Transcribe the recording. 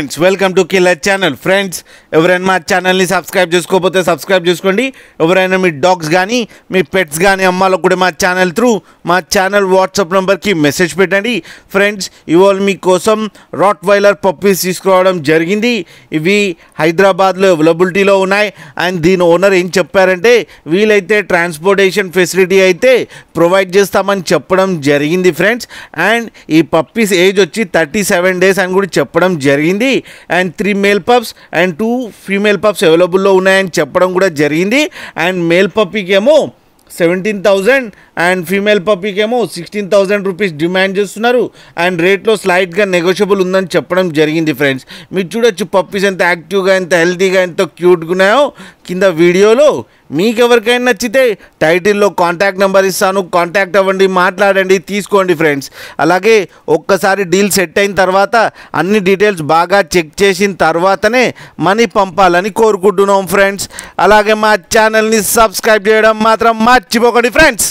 Friends welcome to killer channel. Friends ఎవరైనా మా ఛానల్ని సబ్స్క్రైబ్ చేసుకోకపోతే సబ్స్క్రైబ్ చేసుకోండి. ఎవరైనా మీ డాగ్స్ కానీ మీ పెట్స్ కానీ అమ్మాలకు కూడా మా ఛానల్ త్రూ మా ఛానల్ వాట్సాప్ నెంబర్కి మెసేజ్ పెట్టండి. ఫ్రెండ్స్ ఇవాళ మీకోసం రాట్ వైలర్ పప్పీస్ తీసుకురావడం జరిగింది. ఇవి హైదరాబాద్లో అవైలబిలిటీలో ఉన్నాయి. అండ్ దీని ఓనర్ ఏం చెప్పారంటే వీలైతే ట్రాన్స్పోర్టేషన్ ఫెసిలిటీ అయితే ప్రొవైడ్ చేస్తామని చెప్పడం జరిగింది. ఫ్రెండ్స్ అండ్ ఈ పప్పీస్ ఏజ్ వచ్చి 37 days అని కూడా చెప్పడం జరిగింది. And 3 male pups and 2 female pups అవైలబుల్లో ఉన్నాయని చెప్పడం కూడా జరిగింది. అండ్ మేల్ పప్పీకి ఏమో 17,000 అండ్ ఫీమేల్ పప్పీకి ఏమో 16,000 రూపీస్ డిమాండ్ చేస్తున్నారు. అండ్ రేట్లో స్లైట్గా నెగోషియబుల్ ఉందని చెప్పడం జరిగింది. ఫ్రెండ్స్ మీరు చూడొచ్చు పప్పీస్ ఎంత యాక్టివ్గా ఎంత హెల్తీగా ఎంత క్యూట్గా ఉన్నాయో కింద వీడియోలో. మీకు ఎవరికైనా నచ్చితే టైటిల్లో కాంటాక్ట్ నెంబర్ ఇస్తాను, కాంటాక్ట్ అవ్వండి, మాట్లాడండి, తీసుకోండి. ఫ్రెండ్స్ అలాగే ఒక్కసారి డీల్ సెట్ అయిన తర్వాత అన్ని డీటెయిల్స్ బాగా చెక్ చేసిన తర్వాతనే మనీ పంపాలని కోరుకుంటున్నాం. ఫ్రెండ్స్ అలాగే మా ఛానల్ని సబ్స్క్రైబ్ చేయడం మాత్రం మర్చిపోకండి. ఫ్రెండ్స్